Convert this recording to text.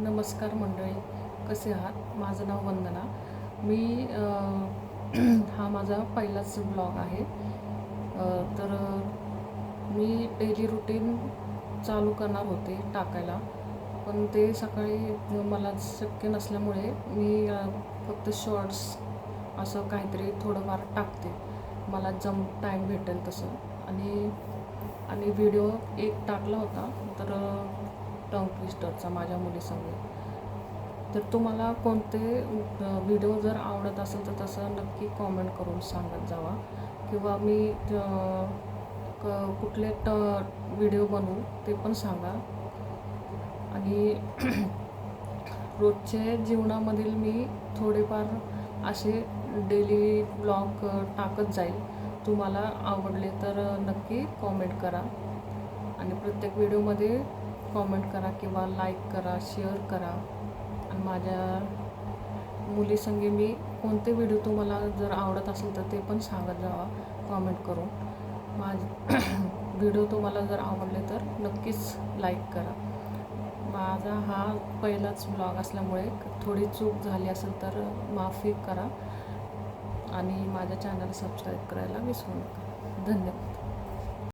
नमस्कार मंडळी, कसे आहात? माझं नाव वंदना. मी हा माझा पहिलाच ब्लॉग आहे. तर मी डेली रुटीन चालू करणार होते टाकायला, पण ते सकाळी मला शक्य नसल्यामुळे मी फक्त शॉर्ट्स असं काहीतरी थोडंफार टाकते, मला टाईम भेटेल तसं. आणि व्हिडिओ एक टाकला होता तर टंग ट्विस्टरचा माझ्या मुलीसंग. तर तुम्हाला कोणते व्हिडिओ जर आवडत असेल तर तसं नक्की कॉमेंट करून सांगत जावा, किंवा मी कुठले व्हिडिओ बनवू ते पण सांगा. आणि रोजचे जीवनामधील मी थोडेफार असे डेली ब्लॉग टाकत जाईल. तुम्हाला आवडले तर नक्की कॉमेंट करा, आणि प्रत्येक व्हिडिओमध्ये कॉमेंट करा किंवा लाईक करा, शेअर करा. आणि माझ्या मुलीसंगे मी कोणते व्हिडिओ तुम्हाला जर आवडत असेल तर ते पण सांगत जावा कॉमेंट करून. व्हिडिओ तुम्हाला जर आवडले तर नक्कीच लाईक करा. माझा हा पहिलाच ब्लॉग असल्यामुळे थोडी चूक झाली असेल तर माफी करा, आणि माझ्या चॅनल सबस्क्राईब करायला विसरू नका. धन्यवाद.